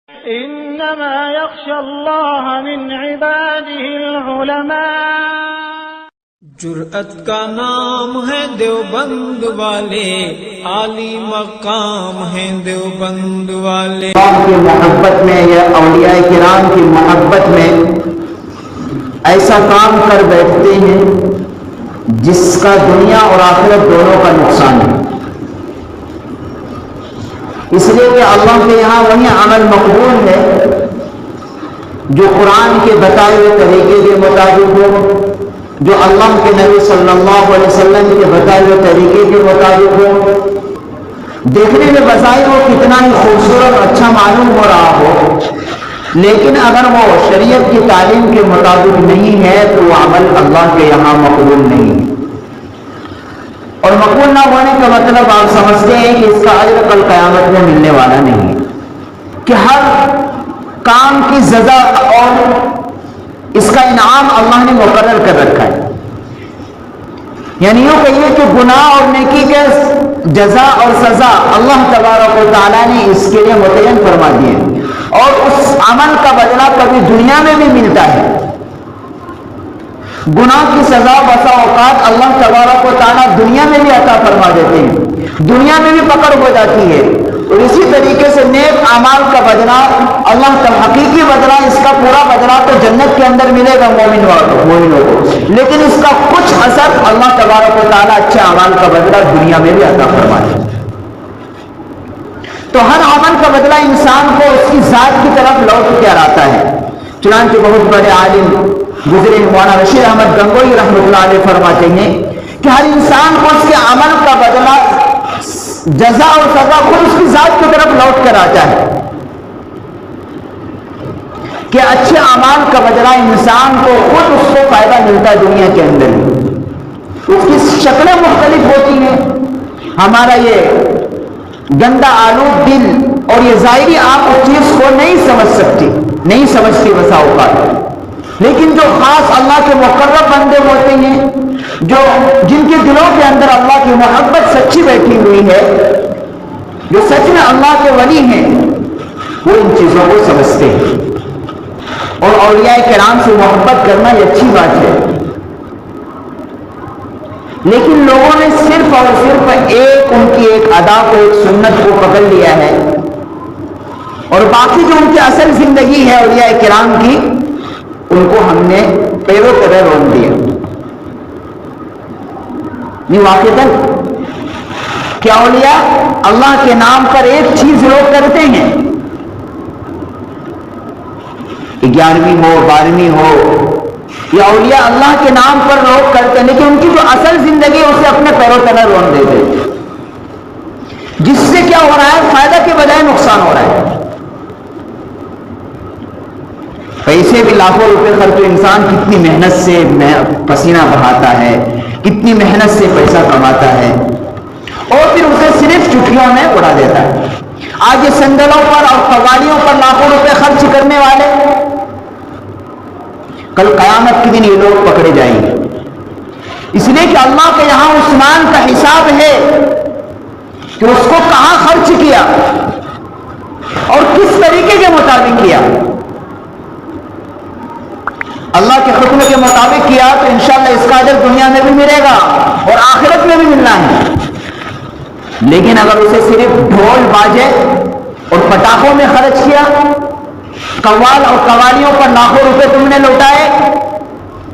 انما يخشى الله من عباده العلماء۔ جرأت کا نام ہے دیوبند والے، عالی مقام ہے دیوبند والے۔ اللہ کی محبت میں یا اولیاء کرام کی محبت میں ایسا کام کر بیٹھتے ہیں جس کا دنیا اور آخرت دونوں کا نقصان ہے، اس لیے کہ اللہ کے یہاں وہی عمل مقبول ہے جو قرآن کے بتائے ہوئے طریقے کے مطابق ہو، جو اللہ کے نبی صلی اللہ علیہ وسلم کے بتائے ہوئے طریقے کے مطابق ہو۔ دیکھنے میں بظاہر وہ کتنا ہی خوبصورت اچھا معلوم ہو رہا ہو، لیکن اگر وہ شریعت کی تعلیم کے مطابق نہیں ہے تو وہ عمل اللہ کے یہاں مقبول نہیں ہے۔ اور مقبول نہ ہونے کا مطلب آپ سمجھتے ہیں کہ اس کا اجر کل قیامت میں ملنے والا نہیں ہے، کہ ہر کام کی سزا اور اس کا انعام اللہ نے مقرر کر رکھا ہے۔ یعنی یوں کہیے کہ گناہ اور نیکی کے جزا اور سزا اللہ تبارک و تعالیٰ نے اس کے لیے متعین فرما دیے، اور اس عمل کا بدلہ کبھی دنیا میں بھی ملتا ہے۔ گناہ کی سزا بسا اوقات اللہ تبارک و تعالیٰ دنیا میں بھی عطا فرما دیتے ہیں، دنیا میں بھی پکڑ ہو جاتی ہے، اور اسی طریقے سے نیک اعمال کا بدلہ اللہ تعالیٰ حقیقی بدلہ، اس کا پورا بدلہ تو جنت کے اندر ملے گا مومنوں کو، لیکن اس کا کچھ اثر اللہ تبارک و تعالیٰ اچھے اعمال کا بدلہ دنیا میں بھی عطا فرما دیتے ہیں۔ تو ہر عمل کا بدلہ انسان کو اس کی ذات کی طرف لوٹ کر آتا ہے۔ چنانچہ بہت بڑے عالم گزرے مولانا رشید احمد گنگوئی رحمۃ اللہ علیہ فرماتے ہیں کہ ہر انسان کو اس کے عمل کا بدلہ جزا اور سزا خود اس کی ذات کی طرف لوٹ کر آتا ہے، کہ اچھے اعمال کا بدلہ انسان کو خود اس کو فائدہ ملتا ہے دنیا کے اندر۔ اس کی شکلیں مختلف ہوتی ہیں، ہمارا یہ گندا آلود دل اور یہ ظاہری آپ اس چیز کو نہیں سمجھتی بسا اوقات، لیکن جو خاص اللہ کے مقرب بندے ہوتے ہیں، جن کے دلوں کے اندر اللہ کی محبت سچی بیٹھی ہوئی ہے، جو سچ میں اللہ کے ولی ہیں، وہ ان چیزوں کو سمجھتے ہیں۔ اور اولیاء کرام سے محبت کرنا یہ اچھی بات ہے، لیکن لوگوں نے صرف اور صرف ان کی ایک ادا کو، ایک سنت کو پکڑ لیا ہے، اور باقی جو ان کی اصل زندگی ہے اولیاء کرام کی، ان کو ہم نے پیروں طرح روک دیا۔ یہ واقعتاً کیا اولیاء اللہ کے نام پر ایک چیز لوگ کرتے ہیں، 11ویں ہو 12ویں ہو، یا اولیاء اللہ کے نام پر لوگ کرتے ہیں، لیکن ان کی جو اصل زندگی ہے اسے اپنے پیروں طرح روک دیتے ہیں، جس سے کیا ہو رہا ہے، فائدہ کے بجائے نقصان ہو رہا ہے۔ پیسے بھی لاکھوں روپے خرچ، انسان کتنی محنت سے پسینہ بہاتا ہے، کتنی محنت سے پیسہ کماتا ہے، اور پھر اسے صرف چٹکیوں میں اڑا دیتا ہے۔ آج یہ سندلوں پر اور قوالیوں پر لاکھوں روپے خرچ کرنے والے، کل قیامت کے دن یہ لوگ پکڑے جائیں گے، اس لیے کہ اللہ کے یہاں عثمان کا حساب ہے کہ اس کو کہاں خرچ کیا اور کس طریقے کے مطابق کیا۔ اللہ کے حکم کے مطابق کیا تو انشاءاللہ اس کا اجر دنیا میں بھی ملے گا اور آخرت میں بھی ملنا ہے، لیکن اگر اسے صرف ڈھول باجے اور پٹاخوں میں خرچ کیا، قوال اور قوالیوں پر لاکھوں روپے تم نے لوٹائے،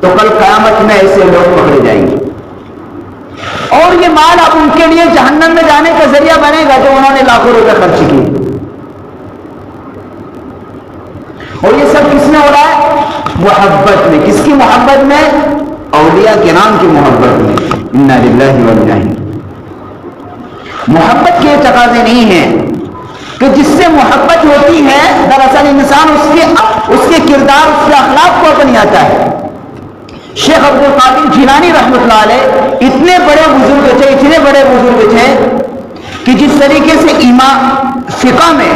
تو کل قیامت میں ایسے لوگ پکڑے جائیں گے، اور یہ مال اب ان کے لیے جہنم میں جانے کا ذریعہ بنے گا جو انہوں نے لاکھوں روپے خرچ کیے۔ اور یہ سب کس میں ہو رہا ہے؟ محبت میں۔ کس کی محبت میں؟ اولیاء کرام کی محبت میں۔ انا للہ و انا الیہ۔ محبت کے تقاضے نہیں ہیں کہ جس سے محبت ہوتی ہے دراصل انسان اس کے کردار، اس کے اخلاق کو اپناتا ہے۔ شیخ عبد القادر جیلانی رحمۃ اللہ علیہ اتنے بڑے بزرگ تھے کہ جس طریقے سے فقہ میں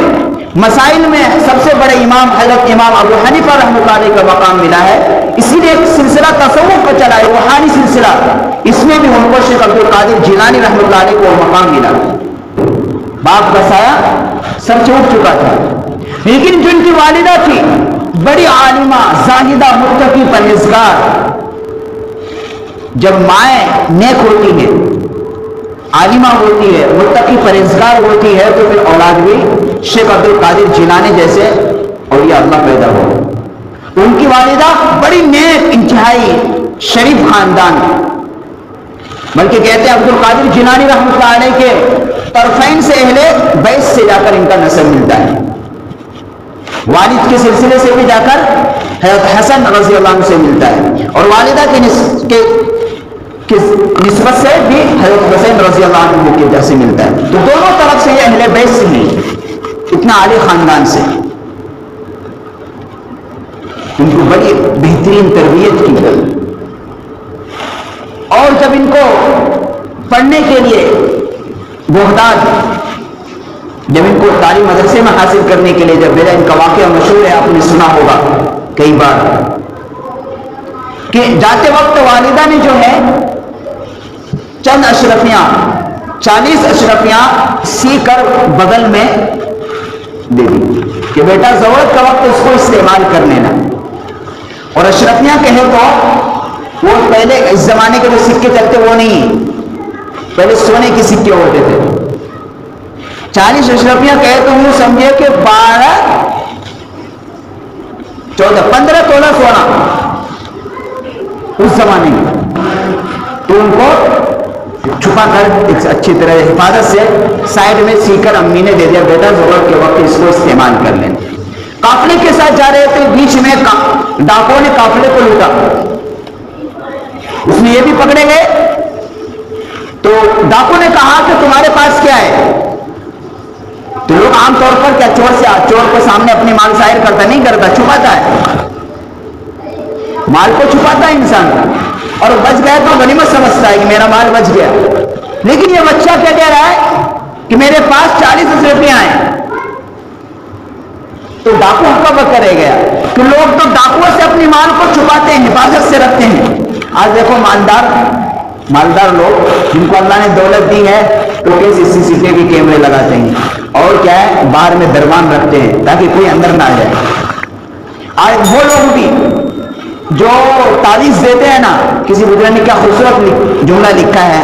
مسائل میں سب سے بڑے امام حضرت امام ابو حنیفہ رحمۃ اللہ علیہ کا مقام ملا ہے، اسی لیے ایک سلسلہ تصوف پہ چلا ہے، روحانی سلسلہ، اس میں بھی ان کو شیخ عبد القادر جیلانی رحمۃ اللہ علیہ کو مقام ملا۔ باپ کا سایہ سر سے اٹھ چکا تھا، لیکن جو ان کی والدہ تھی بڑی عالمہ زاہدہ متقی پرہیزگار، جب مائیں نیک ہوتی ہے، عالمہ ہوتی ہے، متقی پرہیزگار ہوتی ہے، تو پھر اولاد بھی شیخ عبد القادر جیلانی جیسے اولیاء اللہ پیدا ہو۔ ان کی والدہ بڑی نیک انتہائی شریف خاندان، بلکہ کہتے ہیں عبد القادر جیلانی رحمۃ اللہ علیہ کے طرفین سے اہل بیت سے جا کر ان کا نسب ملتا ہے، والد کے سلسلے سے بھی جا کر حضرت حسن رضی اللہ عنہ سے ملتا ہے، اور والدہ کی نسبت سے بھی حضرت حسین رضی اللہ عنہ کے جیسے ملتا ہے۔ تو دونوں طرف سے یہ اہل بیت سے ہیں، اتنا عالی خاندان سے ان کو بڑی بہترین تربیت کی گئی، اور جب ان کو پڑھنے کے لیے بغداد، جب ان کو تعلیم مدرسے میں حاصل کرنے کے لیے جب بھیجا، ان کا واقعہ مشہور ہے، آپ نے سنا ہوگا کئی بار، کہ جاتے وقت والدہ نے جو ہے چند اشرفیاں 40 اشرفیاں سی کر بغل میں دے دی کہ بیٹا ضرورت کا وقت اس کو استعمال کر لینا۔ اور اشرفیاں کہے تو وہ پہلے اس زمانے کے جو سکے چلتے وہ نہیں، پہلے سونے کی سکے ہوتے تھے، 40 اشرفیاں کہے تو وہ سمجھے کہ 12 14 15 تولہ سونا اس زمانے میں، تو ان کو چھپا کر ایک اچھی طرح حفاظت سے سائڈ میں سی کر امی نے دے دیا، بیٹا ضرورت کے وقت اس کو استعمال کر لیں۔ قافلے کے ساتھ جا رہے تھے، بیچ میں ڈاکوں نے قافلے کو لوٹا، اس میں یہ بھی پکڑے گئے، تو ڈاکوں نے کہا کہ تمہارے پاس کیا ہے؟ تو لوگ عام طور پر کیا چور کو سامنے اپنی مال ظاہر کرتا نہیں کرتا، چھپاتا ہے، مال کو چھپاتا ہے انسان، اور بچ گیا تو غنیمت سمجھتا ہے کہ میرا مال بچ گیا۔ لیکن یہ بچہ کیا کہہ رہا ہے کہ میرے پاس 40 اشرفیاں ہیں، تو ڈاکو ہکا بکا رہ گیا کہ لوگ تو ڈاکوؤں سے اپنی مال کو چھپاتے ہیں، حفاظت سے رکھتے ہیں۔ آج دیکھو مالدار لوگ جن کو اللہ نے دولت دی ہے تو کیسے CCTV کیمرے لگاتے ہیں، اور کیا ہے باہر میں دربان رکھتے ہیں تاکہ کوئی اندر نہ آ جائے۔ آج وہ لوگ بھی جو تعویذ دیتے ہیں نا، کسی بزرگ نے کیا خوبصورت جملہ لکھا ہے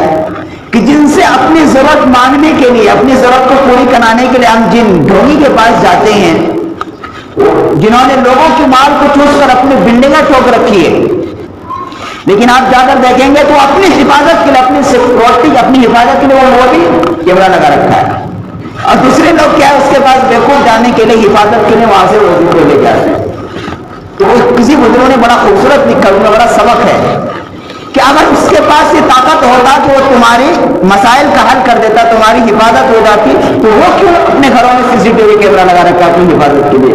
کہ جن سے اپنی ضرورت مانگنے کے لیے، اپنی ضرورت کو پوری کرانے کے لیے ہم جن ڈھونگی کے پاس جاتے ہیں، جنہوں نے لوگوں کی مال کو چوس کر اپنی بلڈنگیں ٹھوک رکھی ہے، لیکن آپ جا کر دیکھیں گے تو اپنی حفاظت کے لیے، اپنی سیکورٹی، اپنی حفاظت کے لیے وہ بھی کیمرہ لگا رکھا ہے، اور دوسرے لوگ کیا ہے اس کے پاس بیوقوف جانے کے لیے، حفاظت کے لیے وہاں سے وضو کو لے کے آتے ہیں۔ تو کسی بزرگوں نے بڑا خوبصورت لکھا، ان میں بڑا سبق ہے کہ اگر اس کے پاس یہ طاقت ہوتا تو وہ تمہاری مسائل کا حل کر دیتا، تمہاری حفاظت ہو جاتی، تو وہ کیوں اپنے گھروں میں CCTV کیمرہ لگا رکھا اپنی حفاظت کے لیے؟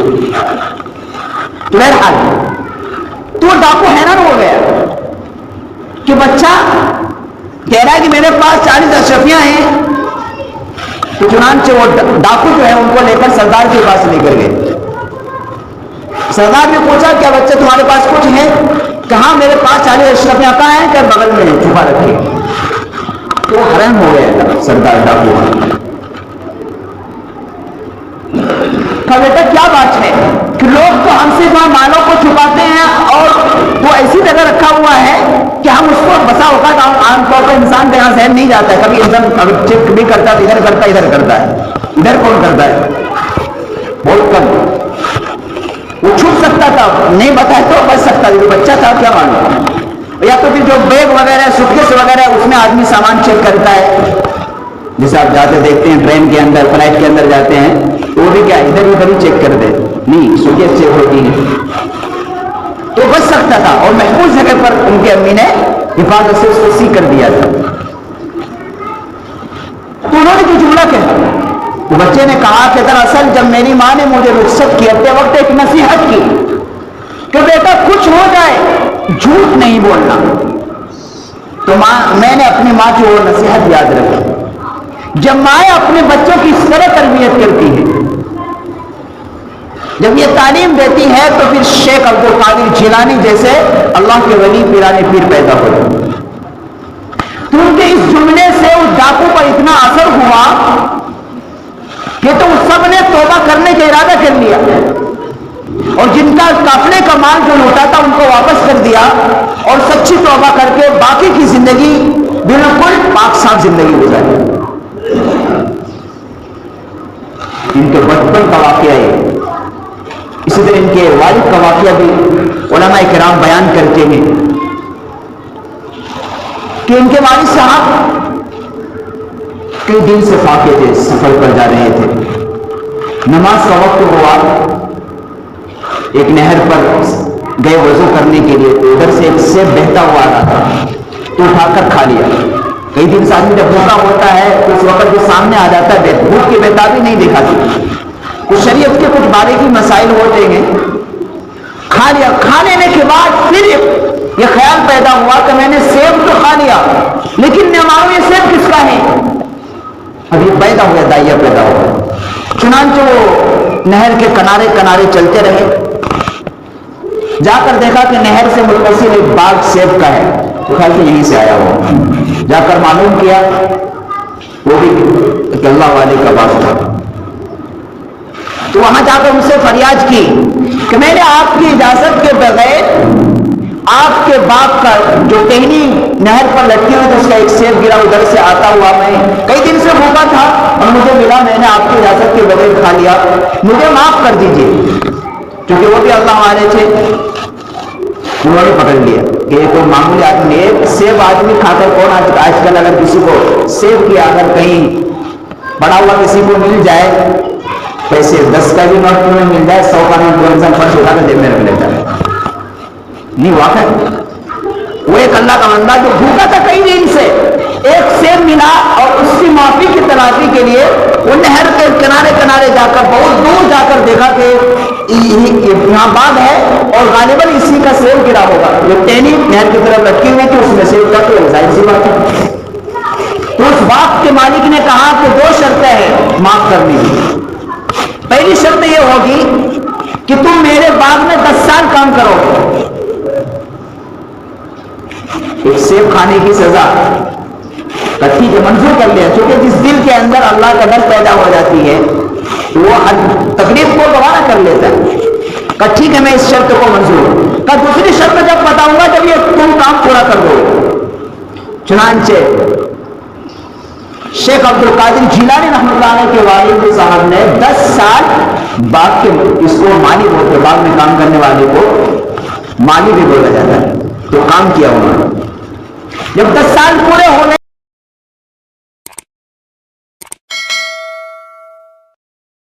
تو بہرحال تو وہ ڈاکو حیران ہو گیا کہ بچہ کہہ رہا ہے کہ میرے پاس 40 اشرفیاں ہیں، تو چنانچہ وہ ڈاکو جو ہے ان کو لے کر سردار کے پاس لے کر گئے۔ سردار نے پوچھا کیا بچہ تمہارے پاس کچھ ہے؟ کہاں میرے پاس 40 اشرفیاں کہاں ہیں؟ کہ بغل میں چھپا رکھے۔ تو وہ حیران ہو گیا سردار ڈاکو، کہا بیٹا کیا بات ہے کہ لوگ تو ہم سے وہاں مالوں کو چھپاتے ہیں اور وہ ایسی جگہ رکھا ہوا ہے کہ ہم اس کو بسا اوقات عام طور پر انسان کے یہاں ذہن نہیں جاتا ہے، کبھی انسان چیک بھی کرتا ہے، ادھر کرتا ہے ادھر کرتا ہے، ادھر کون کرتا ہے؟ بہت کم۔ وہ چھپ سکتا تھا، نہیں بتایا تو بچ سکتا تھا، جو بچہ تھا کیا معلوم، یا تو پھر جو بیگ وغیرہ سوٹکیس وغیرہ اس میں آدمی سامان چیک کرتا ہے، جیسے آپ جاتے دیکھتے ہیں ٹرین کے اندر، فلائٹ کے اندر جاتے ہیں تو وہ بھی کیا ادھر ادھر ہی چیک کر دے، نہیں سوٹکیس چیک ہوتی ہے، تو بچ سکتا تھا، اور محفوظ جگہ پر ان کی امی نے حفاظت سے اس کو سی کر دیا تھا۔ تو انہوں نے جو جملہ کہا، تو بچے نے کہا کہ دراصل جب میری ماں نے مجھے رخصت کیا وقت ایک نصیحت کی کہ بیٹا کچھ ہو جائے جھوٹ نہیں بولنا، تو میں نے اپنی ماں کی وہ نصیحت یاد رکھی۔ جب مائیں اپنے بچوں کی اس طرح تربیت کرتی ہے، جب یہ تعلیم دیتی ہے، تو پھر شیخ عبد القادر جیلانی جیسے اللہ کے ولی پیرانے پیر پیدا ہوئے۔ تو ان کے اس جملے سے اس ڈاکو پر اتنا اثر ہوا یہ تو سب نے توبہ کرنے کا ارادہ کر لیا اور جن کا قافلے کا مال جو لوٹا تھا ان کو واپس کر دیا اور سچی توبہ کر کے باقی کی زندگی بالکل پاک صاف زندگی گزاری. ان کے بچپن کا واقعہ ہے. اسی طرح ان کے والد کا واقعہ بھی علماء کرام بیان کرتے ہیں کہ ان کے والد صاحب کئی دن سے فاقے تھے, سفر پر جا رہے تھے. نماز کا وقت ہوا, ایک نہر پر گئے وضو کرنے کے لیے, تو ادھر سے ایک سیب بہتا ہوا آ رہا تھا تو اٹھا کر کھا لیا. کئی دن سے آدمی جب بھوکا ہوتا ہے تو اس وقت جو سامنے آ جاتا ہے بھوک کی بہتابی نہیں دکھاتی. کچھ شریعت کے کچھ باریکی مسائل ہوتے ہیں. کھا لیا, کھا لینے کے بعد پھر یہ خیال پیدا ہوا کہ میں نے سیب تو کھا لیا لیکن نہ معلوم یہ سیب کس کا ہے. اب یہ پیدا ہوا, دائیا پیدا ہوا. چنانچہ وہ نہر کے کنارے کنارے چلتے رہے. جا کر دیکھا کہ نہر سے متصل ایک باغ سیب کا ہے, تو خیال کہ یہیں سے آیا ہوا. جا کر معلوم کیا وہ بھی کہ اللہ والے کا باغ تھا. تو وہاں جا کر ان سے فریاد کی کہ میں نے آپ کی اجازت کے بغیر آپ کے باغ کا جو ٹہنی نہر پر لٹکی ہوئی تو اس کا ایک سیب گرا ادھر سے آتا ہوا, میں کئی دن سے بھوکا تھا اور مجھے ملا, میں نے آپ کی اجازت کے بغیر کھا لیا, مجھے معاف کر دیجیے. کیونکہ وہ بھی اللہ والے تھے. انہوں نے پکڑ لیا کہ یہ کوئی معمولی آدمی ہے, سیب آدمی کھا کر کون آج کل اگر کسی کو سیب کی اگر کہیں پڑا ہوا کسی کو مل جائے, پیسے 10 کا بھی نوٹ میں مل جائے, 100 کا نوٹ کو انسان فرش اٹھا کر جیب میں رکھ لیتا ہے. نہیں واقع وہ ایک اللہ کا بندہ جو بھوکا تھا کئی دن سے, ایک سیب ملا اور اس کی معافی کی تلافی کے لیے وہ نہر کے کنارے کنارے جا کر بہت دور جا کر دیکھا کہ یہاں باغ ہے اور غالباً اسی کا سیب گرا ہوگا. جو ٹہنی نہر کی طرف لٹکی ہوئی تھی اس میں سیب کا, تو ظاہر سی بات ہے. تو اس باغ کے مالک نے کہا کہ 2 شرطیں ہیں معاف کرنے کی. پہلی شرط یہ ہوگی کہ تم میرے باغ میں 10 سال کام کرو. ایک سیب کھانے کی سزا ٹھیک ہے منظور کر لیا, کیونکہ جس دل کے اندر اللہ کا ڈر پیدا ہو جاتی ہے وہ تکلیف کو گوارا کر لیتا ہے. کہ ٹھیک ہے میں اس شرط کو منظور. کہ دوسری شرط جب بتاؤں گا جب یہ تم کام پورا کر دو. چنانچہ شیخ عبد القادر جیلانی رحمۃ اللہ علیہ کے والد صاحب نے 10 سال باغ کے, اس کو مالی بولتے, باغ میں کام کرنے والے کو مالی بھی بولا جاتا ہے, تو کام کیا انہوں نے. جب 10 سال پورے ہونے